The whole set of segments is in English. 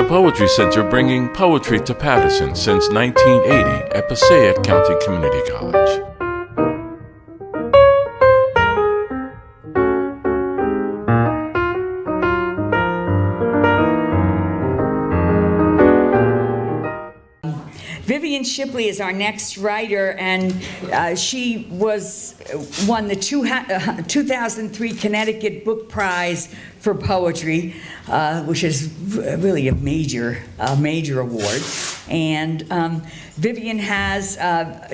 Poetry Center, bringing poetry to Patterson since 1980 at Passaic County Community College. Vivian Shipley is our next writer, and she won the 2003 Connecticut Book Prize for Poetry, which is really a major award. And Vivian has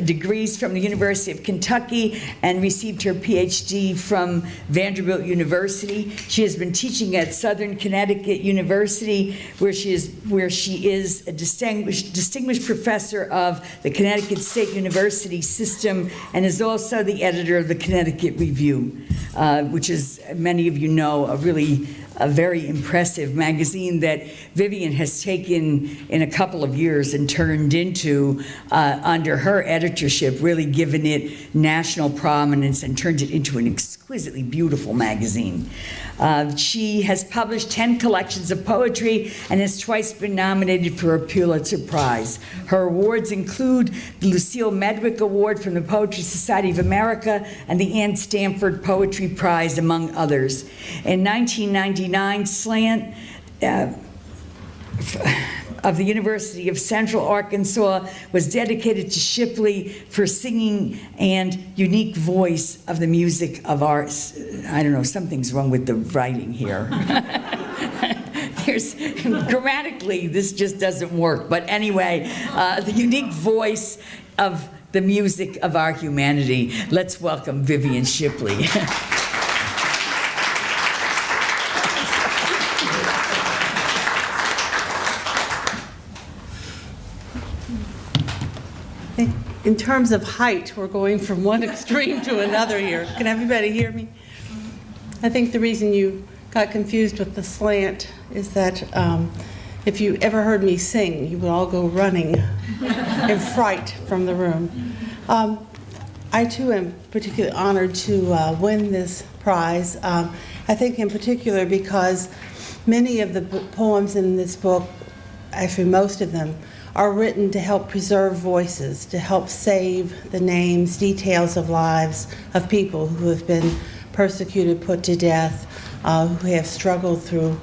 degrees from the University of Kentucky and received her PhD from Vanderbilt University. She has been teaching at Southern Connecticut University, where she is a distinguished professor of the Connecticut State University system, and is also the editor of the Connecticut Review, which is, many of you know, a very impressive magazine that Vivian has taken in a couple of years and turned into, under her editorship, really given it national prominence and turned it into an exquisitely beautiful magazine. She has published 10 collections of poetry and has twice been nominated for a Pulitzer Prize. Her awards include the Lucille Medwick Award from the Poetry Society of America and the Ann Stanford Poetry Prize, among others. In 1999, Slant of the University of Central Arkansas was dedicated to Shipley for singing and unique voice of the music of our, I don't know, something's wrong with the writing here. Grammatically, this just doesn't work. But anyway, the unique voice of the music of our humanity. Let's welcome Vivian Shipley. In terms of height, we're going from one extreme to another here. Can everybody hear me? I think the reason you got confused with the slant is that if you ever heard me sing, you would all go running in fright from the room. I too am particularly honored to win this prize. I think in particular because many of the poems in this book, actually most of them, are written to help preserve voices, to help save the names, details of lives of people who have been persecuted, put to death, who have struggled through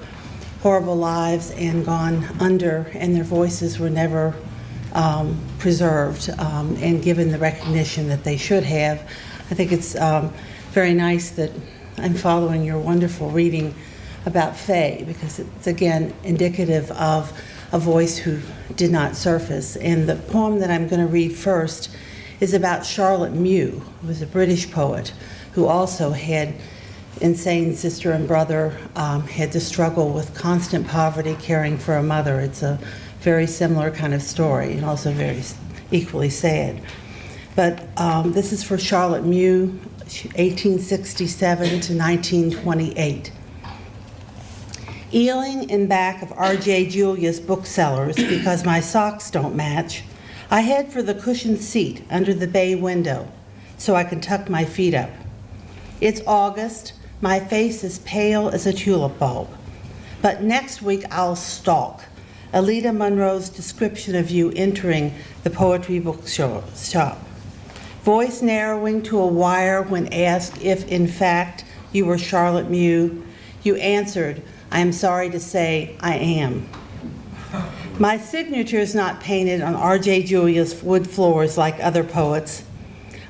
horrible lives and gone under, and their voices were never preserved and given the recognition that they should have. I think it's very nice that I'm following your wonderful reading about Faye, because it's again indicative of a voice who did not surface. And the poem that I'm going to read first is about Charlotte Mew, who was a British poet who also had insane sister and brother, had to struggle with constant poverty, caring for a mother. It's a very similar kind of story, and also very equally sad. But this is for Charlotte Mew, 1867 to 1928. Eeling in back of R.J. Julia's booksellers because my socks don't match, I head for the cushioned seat under the bay window so I can tuck my feet up. It's August, my face is pale as a tulip bulb, but next week I'll stalk Alida Monroe's description of you entering the poetry bookshop. Voice narrowing to a wire when asked if in fact you were Charlotte Mew, you answered, I am sorry to say I am. My signature is not painted on R.J. Julia's wood floors like other poets.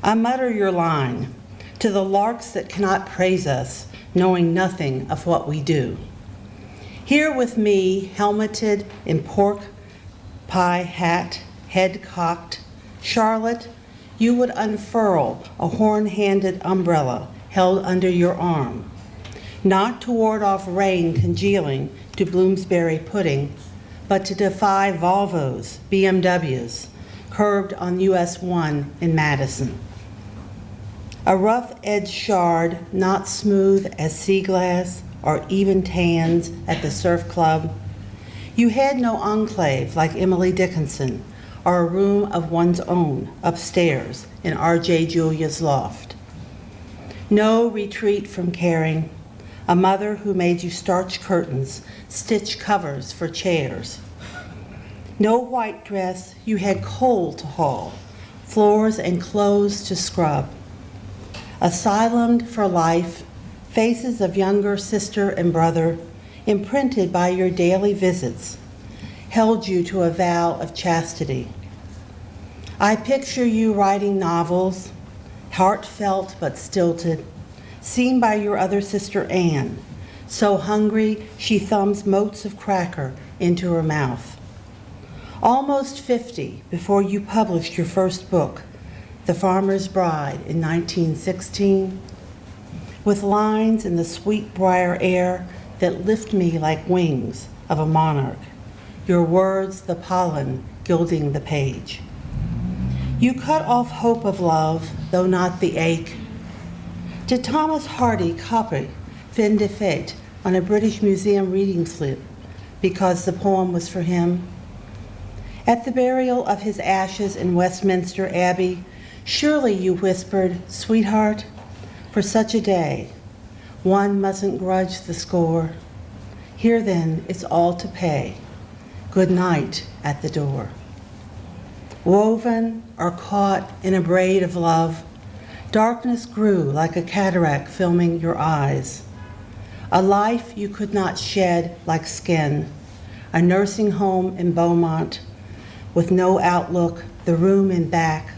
I mutter your line to the larks that cannot praise us, knowing nothing of what we do. Here with me, helmeted in pork pie hat, head cocked, Charlotte, you would unfurl a horn-handed umbrella held under your arm, not to ward off rain congealing to Bloomsbury pudding, but to defy Volvos, BMWs, curbed on US 1 in Madison. A rough-edged shard, not smooth as sea glass or even tans at the surf club. You had no enclave like Emily Dickinson or a room of one's own upstairs in R.J. Julia's loft. No retreat from caring, a mother who made you starch curtains, stitch covers for chairs, No white dress, you had coal to haul, floors and clothes to scrub. Asylumed for life, faces of younger sister and brother, imprinted by your daily visits, held you to a vow of chastity. I picture you writing novels, heartfelt but stilted, seen by your other sister Anne, so hungry she thumbs motes of cracker into her mouth. Almost 50 before you published your first book, The Farmer's Bride in 1916, with lines in the sweet briar air that lift me like wings of a monarch, your words the pollen gilding the page. You cut off hope of love, though not the ache. Did Thomas Hardy copy Fin de Fête on a British Museum reading slip because the poem was for him? At the burial of his ashes in Westminster Abbey, surely you whispered, "Sweetheart, for such a day, one mustn't grudge the score. Here then, it's all to pay. Good night at the door." Woven or caught in a braid of love, darkness grew like a cataract filming your eyes. A life you could not shed like skin, a nursing home in Beaumont, with no outlook, the room in back,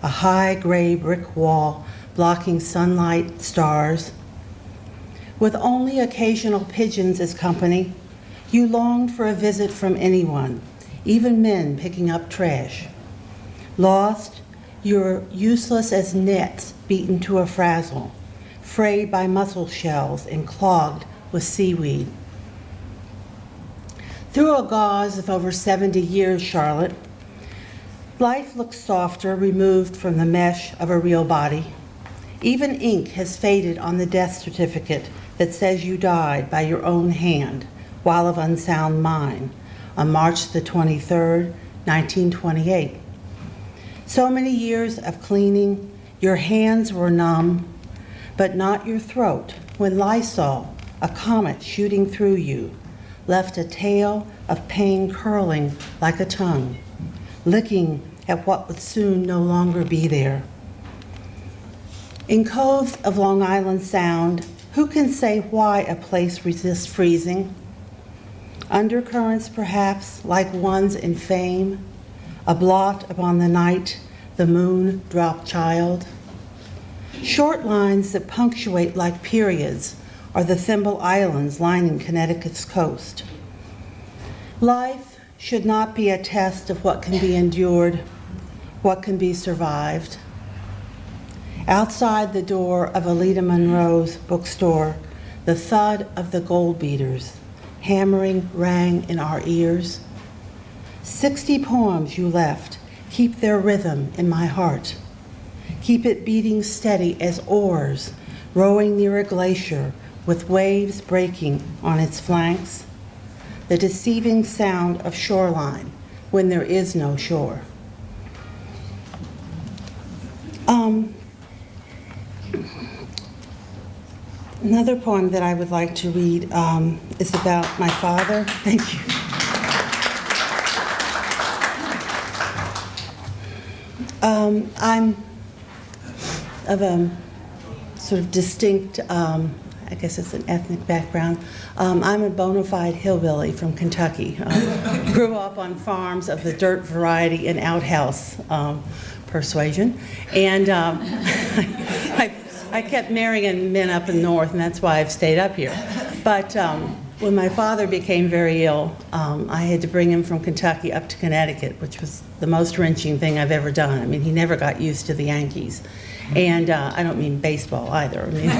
a high gray brick wall blocking sunlight, stars. With only occasional pigeons as company, you longed for a visit from anyone, even men picking up trash. Lost, you're useless as nets beaten to a frazzle, frayed by mussel shells and clogged with seaweed. Through a gauze of over 70 years, Charlotte, life looks softer removed from the mesh of a real body. Even ink has faded on the death certificate that says you died by your own hand while of unsound mind on March the 23rd, 1928. So many years of cleaning, your hands were numb, but not your throat when Lysol, a comet shooting through you, left a tail of pain curling like a tongue, licking at what would soon no longer be there. In coves of Long Island Sound, who can say why a place resists freezing? Undercurrents, perhaps, like ones in fame, a blot upon the night, the moon dropped child. Short lines that punctuate like periods are the Thimble Islands lining Connecticut's coast. Life should not be a test of what can be endured, what can be survived. Outside the door of Alida Monroe's bookstore, the thud of the gold beaters hammering rang in our ears. 60 poems you left keep their rhythm in my heart. Keep it beating steady as oars rowing near a glacier with waves breaking on its flanks. The deceiving sound of shoreline when there is no shore. Another poem that I would like to read is about my father. Thank you. I'm of a sort of distinct, I guess it's an ethnic background. I'm a bona fide hillbilly from Kentucky. Grew up on farms of the dirt variety and outhouse persuasion. And I kept marrying men up in the north, and that's why I've stayed up here. But when my father became very ill, I had to bring him from Kentucky up to Connecticut, which was the most wrenching thing I've ever done. I mean, he never got used to the Yankees. And I don't mean baseball either. I mean,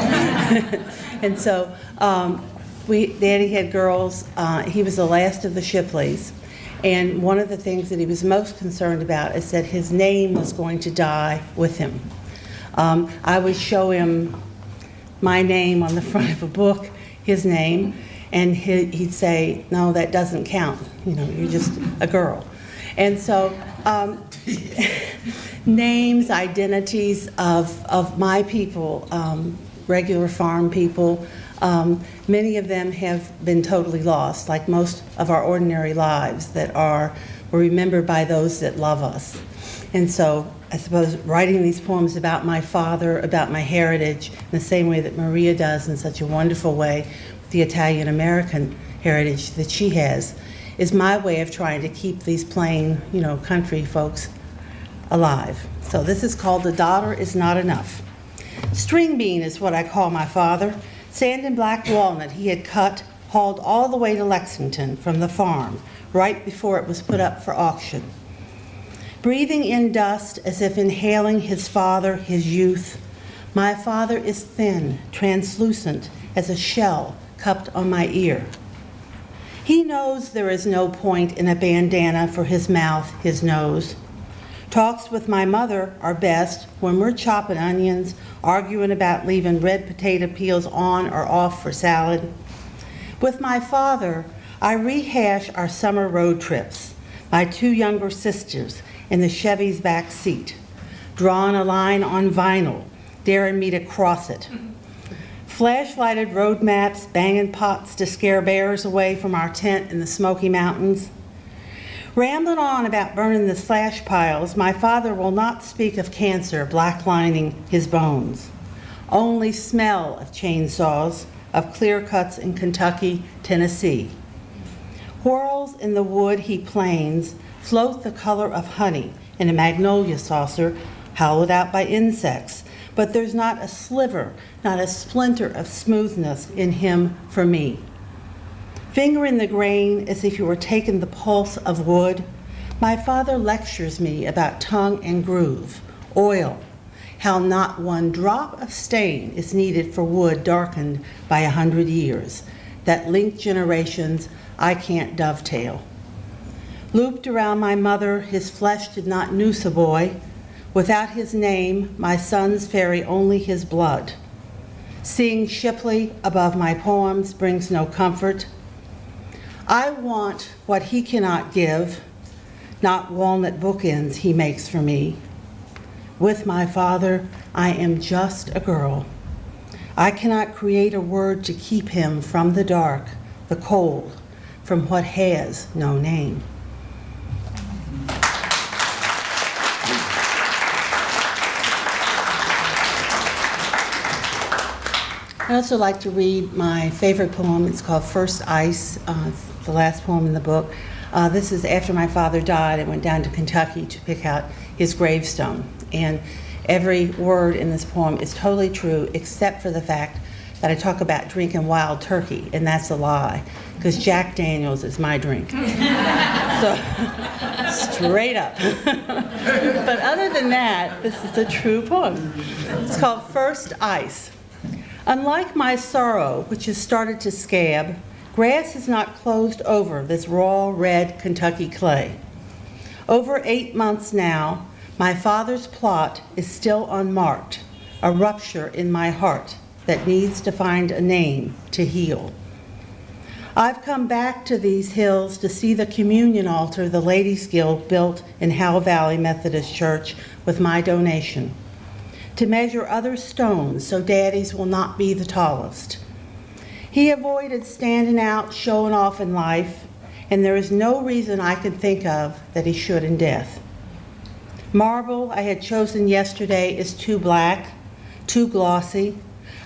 and so Daddy had girls. He was the last of the Shipleys. And one of the things that he was most concerned about is that his name was going to die with him. I would show him my name on the front of a book, his name, and he'd say, "No, that doesn't count. You know, you're just a girl." And so names, identities of my people, regular farm people, Many of them have been totally lost, like most of our ordinary lives that were remembered by those that love us. And so I suppose writing these poems about my father, about my heritage, in the same way that Maria does in such a wonderful way with the Italian-American heritage that she has, is my way of trying to keep these plain, country folks alive. So this is called The Daughter Is Not Enough. String bean is what I call my father. Sand and black walnut he had cut, hauled all the way to Lexington from the farm, right before it was put up for auction. Breathing in dust as if inhaling his father, his youth, my father is thin, translucent as a shell cupped on my ear. He knows there is no point in a bandana for his mouth, his nose. Talks with my mother are best when we're chopping onions, arguing about leaving red potato peels on or off for salad. With my father, I rehash our summer road trips, my two younger sisters in the Chevy's back seat, drawing a line on vinyl, daring me to cross it. Flashlighted road maps, banging pots to scare bears away from our tent in the Smoky Mountains. Rambling on about burning the slash piles, my father will not speak of cancer blacklining his bones. Only smell of chainsaws, of clear cuts in Kentucky, Tennessee. Whirls in the wood he planes float the color of honey in a magnolia saucer hollowed out by insects, but there's not a sliver, not a splinter of smoothness in him for me. Finger in the grain as if you were taking the pulse of wood, my father lectures me about tongue and groove, oil, how not one drop of stain is needed for wood darkened by 100 years, that linked generations I can't dovetail. Looped around my mother, his flesh did not noose a boy. Without his name, my sons ferry only his blood. Seeing Shipley above my poems brings no comfort. I want what he cannot give, not walnut bookends he makes for me. With my father, I am just a girl. I cannot create a word to keep him from the dark, the cold, from what has no name. I'd also like to read my favorite poem. It's called First Ice. It's the last poem in the book. This is after my father died. I went down to Kentucky to pick out his gravestone. And every word in this poem is totally true, except for the fact that I talk about drinking wild turkey, and that's a lie, because Jack Daniels is my drink. So, straight up. But other than that, this is a true poem. It's called First Ice. Unlike my sorrow, which has started to scab, grass has not closed over this raw, red Kentucky clay. Over 8 months now, my father's plot is still unmarked, a rupture in my heart that needs to find a name to heal. I've come back to these hills to see the communion altar the Ladies' Guild built in Howell Valley Methodist Church with my donation, to measure other stones so Daddy's will not be the tallest. He avoided standing out, showing off in life, and there is no reason I can think of that he should in death. Marble I had chosen yesterday is too black, too glossy.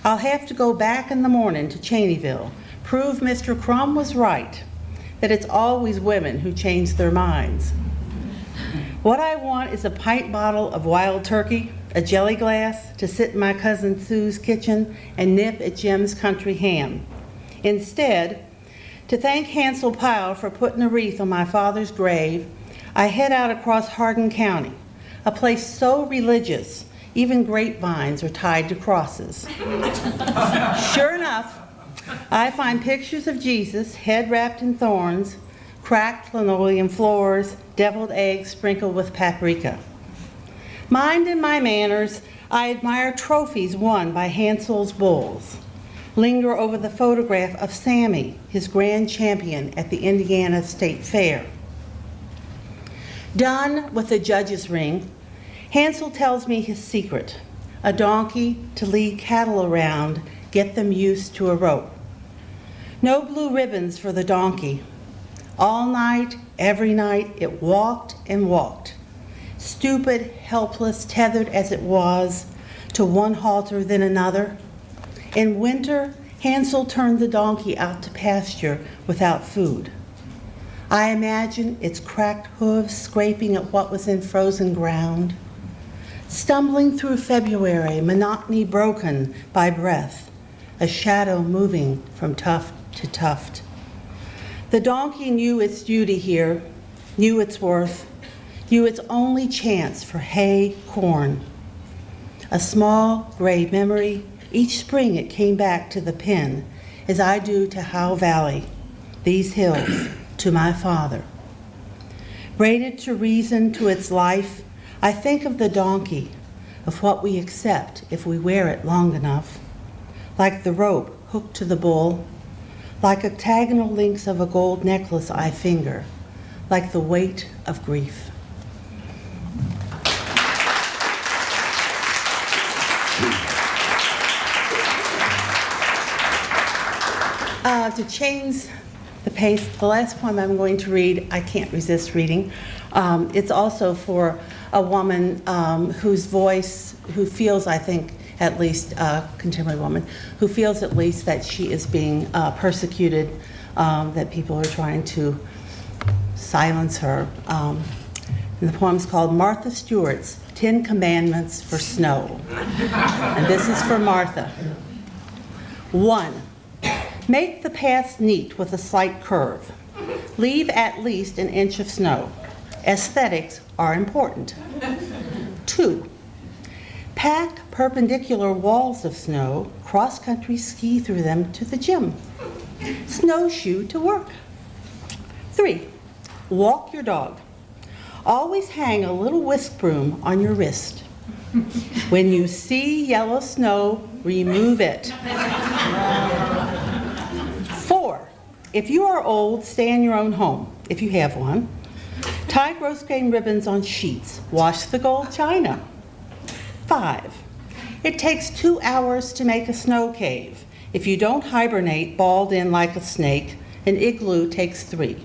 I'll have to go back in the morning to Cheneyville, prove Mr. Crum was right, that it's always women who change their minds. What I want is a pint bottle of wild turkey, a jelly glass, to sit in my cousin Sue's kitchen and nip at Jim's country ham. Instead, to thank Hansel Pyle for putting a wreath on my father's grave, I head out across Hardin County, a place so religious, even grapevines are tied to crosses. Sure enough, I find pictures of Jesus, head wrapped in thorns, cracked linoleum floors, deviled eggs sprinkled with paprika. Minding my manners, I admire trophies won by Hansel's bulls. Linger over the photograph of Sammy, his grand champion at the Indiana State Fair. Done with the judge's ring, Hansel tells me his secret, a donkey to lead cattle around get them used to a rope. No blue ribbons for the donkey. All night, every night, it walked and walked. Stupid, helpless, tethered as it was to one halter then another. In winter, Hansel turned the donkey out to pasture without food. I imagine its cracked hooves scraping at what was in frozen ground. Stumbling through February, monotony broken by breath, a shadow moving from tuft to tuft. The donkey knew its duty here, knew its worth, knew its only chance for hay, corn. A small gray memory, each spring it came back to the pen, as I do to Howe Valley, these hills, to my father. Braided to reason, to its life, I think of the donkey, of what we accept if we wear it long enough, like the rope hooked to the bull, like octagonal links of a gold necklace I finger, like the weight of grief. To change the pace, the last poem I'm going to read, I can't resist reading. It's also for a woman whose voice, who feels, I think, at least a contemporary woman, who feels at least that she is being persecuted, that people are trying to silence her. And the poem's called Martha Stewart's 10 Commandments for Snow. And this is for Martha. 1. Make the paths neat with a slight curve. Leave at least an inch of snow. Aesthetics are important. 2. Pack perpendicular walls of snow, cross-country ski through them to the gym. Snowshoe to work. 3. Walk your dog. Always hang a little whisk broom on your wrist. When you see yellow snow, remove it. 4. If you are old, stay in your own home, if you have one. Tie gross grain ribbons on sheets. Wash the gold china. 5. It takes 2 hours to make a snow cave. If you don't hibernate, balled in like a snake, an igloo takes 3.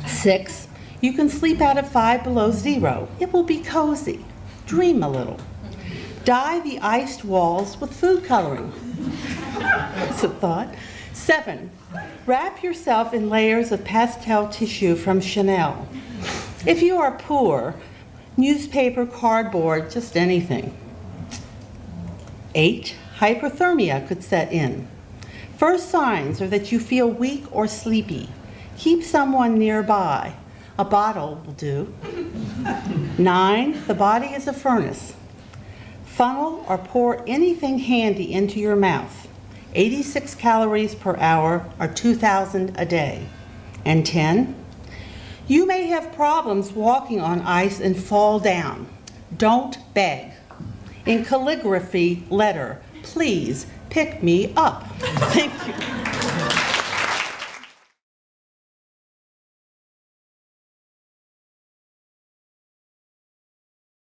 6. You can sleep out at 5 below zero. It will be cozy. Dream a little. Dye the iced walls with food coloring. That's a thought. 7. Wrap yourself in layers of pastel tissue from Chanel. If you are poor, newspaper, cardboard, just anything. 8. Hyperthermia could set in. First signs are that you feel weak or sleepy. Keep someone nearby. A bottle will do. 9. The body is a furnace. Funnel or pour anything handy into your mouth. 86 calories per hour or 2,000 a day. And 10. You may have problems walking on ice and fall down. Don't beg. In calligraphy, letter, please pick me up. Thank you.